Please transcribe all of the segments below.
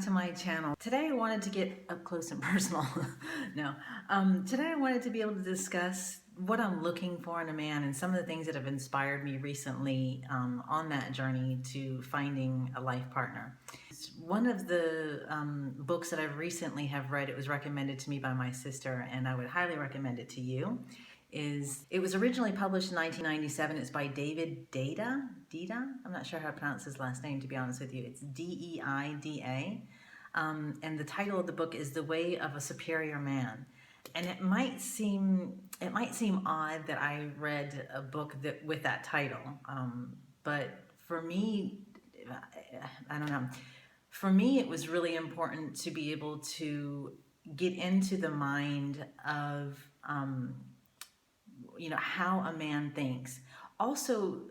to my channel. Today I wanted to get up close and personal. No. Today I wanted to be able to discuss what I'm looking for in a man and some of the things that have inspired me recently on that journey to finding a life partner. One of the books that I've recently have read, it was recommended to me by my sister, and I would highly recommend it to you. It was originally published in 1997. It's by David Deida. I'm not sure how to pronounce his last name, to be honest with you. It's Deida. And the title of the book is The Way of a Superior Man. And it might seem odd that I read a book with that title, but for me, I don't know. For me, it was really important to be able to get into the mind of how a man thinks. Also,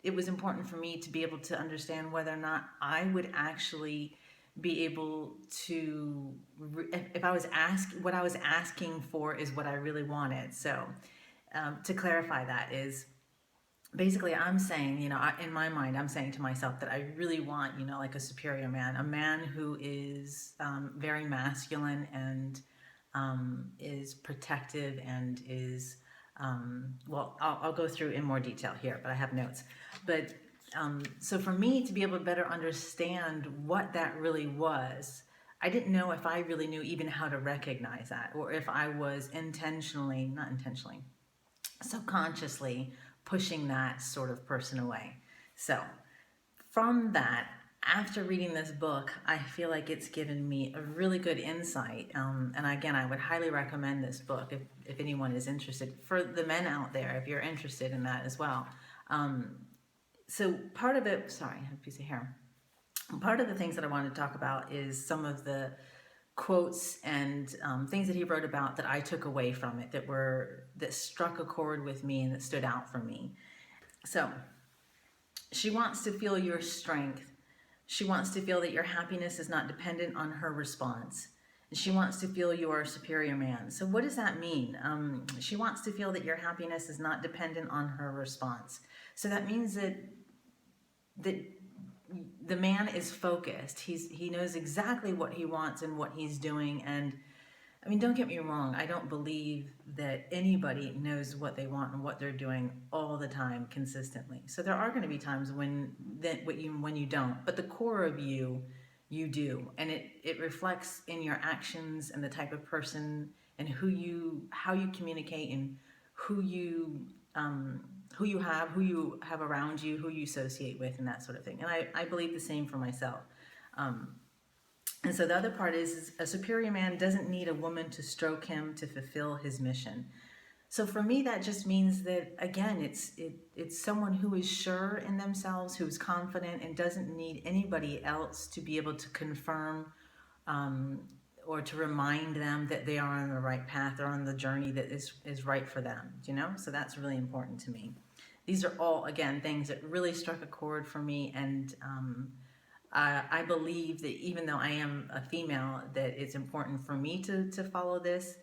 it was important for me to be able to understand whether or not I would actually be able to, if I was asked, what I was asking for is what I really wanted. So to clarify that is, basically I'm saying, in my mind, I'm saying to myself that I really want, like a superior man, a man who is very masculine and is protective and is, I'll go through in more detail here, but I have notes. But so for me to be able to better understand what that really was, I didn't know if I really knew even how to recognize that, or if I was not intentionally, subconsciously pushing that sort of person away. So from that, after reading this book, I feel like it's given me a really good insight. And again, I would highly recommend this book if anyone is interested. For the men out there, if you're interested in that as well. So part of it, sorry, I have a piece of hair. Part of the things that I wanted to talk about is some of the quotes and things that he wrote about that I took away from it, that struck a chord with me and that stood out for me. So, she wants to feel your strength. She wants to feel that your happiness is not dependent on her response. She wants to feel you are a superior man. So what does that mean? She wants to feel that your happiness is not dependent on her response. So that means that the man is focused. He knows exactly what he wants and what he's doing. And I mean, don't get me wrong. I don't believe that anybody knows what they want and what they're doing all the time consistently. So there are going to be times when you don't. But the core of you do, and it reflects in your actions and the type of person and how you communicate and who you have around you, who you associate with, and that sort of thing. And I believe the same for myself. And so the other part is a superior man doesn't need a woman to stroke him to fulfill his mission. So for me, that just means that, again, it's someone who is sure in themselves, who's confident, and doesn't need anybody else to be able to confirm or to remind them that they are on the right path or on the journey that is right for them, So that's really important to me. These are all, again, things that really struck a chord for me, and I believe that even though I am a female, that it's important for me to follow this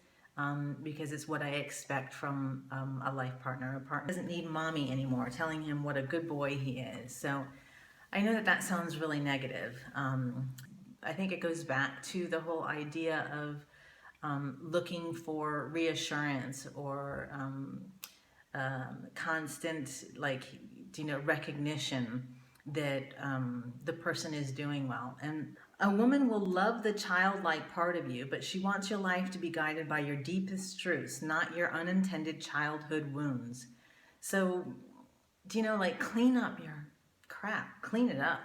because it's what I expect from a life partner. A partner doesn't need mommy anymore telling him what a good boy he is. So I know that sounds really negative. I think it goes back to the whole idea of looking for reassurance or constant, recognition that the person is doing well. And a woman will love the childlike part of you, but she wants your life to be guided by your deepest truths, not your unintended childhood wounds. So, clean up your crap, clean it up,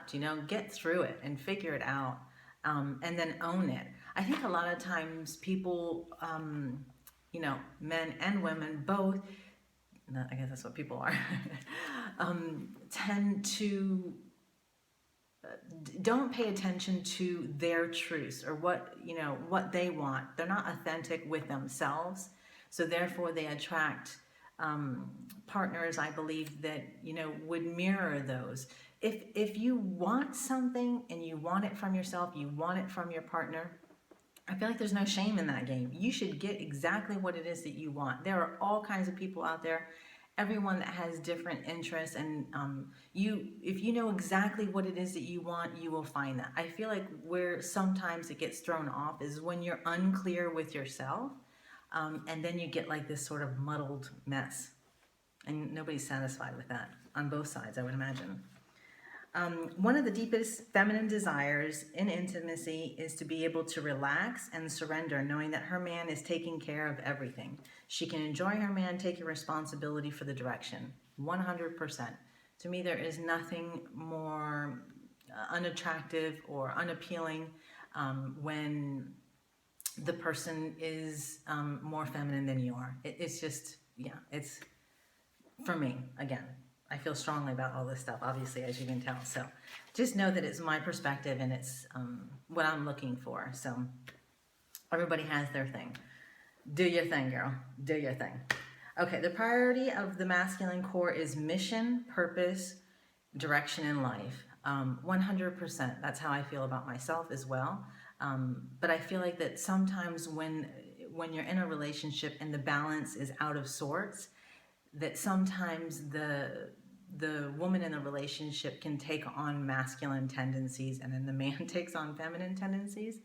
get through it and figure it out, and then own it. I think a lot of times people, men and women both, I guess that's what people are, tend to don't pay attention to their truths or what they want. They're not authentic with themselves, so therefore they attract partners, I believe, that would mirror those. If you want something and you want it from yourself, you want it from your partner, I feel like there's no shame in that game. You should get exactly what it is that you want. There are all kinds of people out there, everyone that has different interests, and if you know exactly what it is that you want, you will find that. I feel like where sometimes it gets thrown off is when you're unclear with yourself, and then you get like this sort of muddled mess, and nobody's satisfied with that on both sides, I would imagine. One of the deepest feminine desires in intimacy is to be able to relax and surrender, knowing that her man is taking care of everything. She can enjoy her man taking responsibility for the direction, 100%. To me, there is nothing more unattractive or unappealing when the person is more feminine than you are. It's just, yeah, it's, for me, again, I feel strongly about all this stuff, obviously, as you can tell. So just know that it's my perspective and it's what I'm looking for. So everybody has their thing. Do your thing, girl. Do your thing. Okay, the priority of the masculine core is mission, purpose, direction in life. 100%. That's how I feel about myself as well. But I feel like that sometimes when you're in a relationship and the balance is out of sorts, that sometimes the woman in the relationship can take on masculine tendencies and then the man takes on feminine tendencies.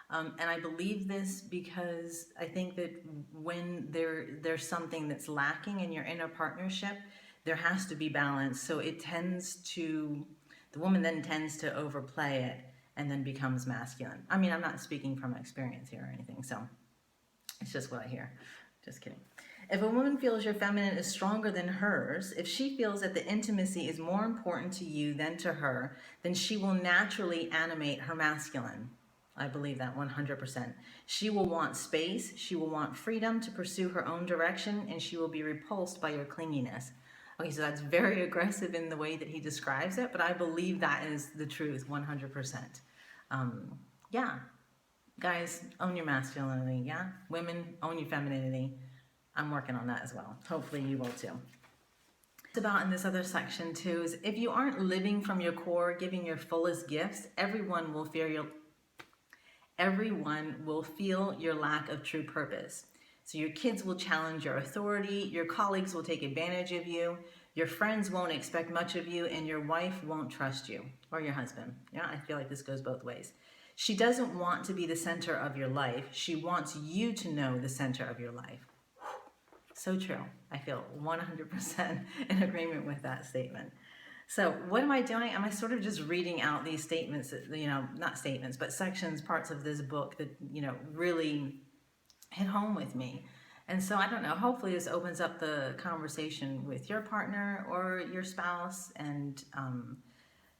And I believe this because I think that when there's something that's lacking and you're in a partnership, there has to be balance. So it tends to, the woman then tends to overplay it and then becomes masculine. I mean, I'm not speaking from experience here or anything, so it's just what I hear. Just kidding. If a woman feels your feminine is stronger than hers, if she feels that the intimacy is more important to you than to her, then she will naturally animate her masculine. I believe that 100%. She will want space, she will want freedom to pursue her own direction, and she will be repulsed by your clinginess. Okay, so that's very aggressive in the way that he describes it, but I believe that is the truth, 100%. Yeah, guys, own your masculinity, yeah? Women, own your femininity. I'm working on that as well. Hopefully you will too. It's about in this other section too is if you aren't living from your core, giving your fullest gifts, everyone will feel your lack of true purpose. So your kids will challenge your authority, your colleagues will take advantage of you, your friends won't expect much of you, and your wife won't trust you, or your husband. Yeah, I feel like this goes both ways. She doesn't want to be the center of your life. She wants you to know the center of your life. So true. I feel 100% in agreement with that statement. So what am I doing? Am I sort of just reading out these statements, not statements, but sections, parts of this book that, really hit home with me. And so I don't know, hopefully this opens up the conversation with your partner or your spouse, and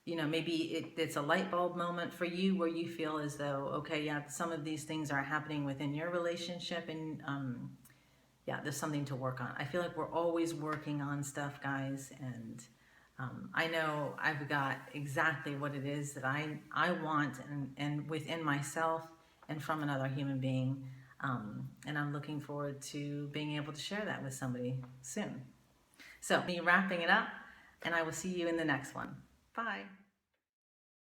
maybe it's a light bulb moment for you where you feel as though, okay, yeah, some of these things are happening within your relationship, and yeah, there's something to work on. I feel like we're always working on stuff, guys, and I know I've got exactly what it is that I want and within myself and from another human being, and I'm looking forward to being able to share that with somebody soon. So, me wrapping it up, and I will see you in the next one. Bye.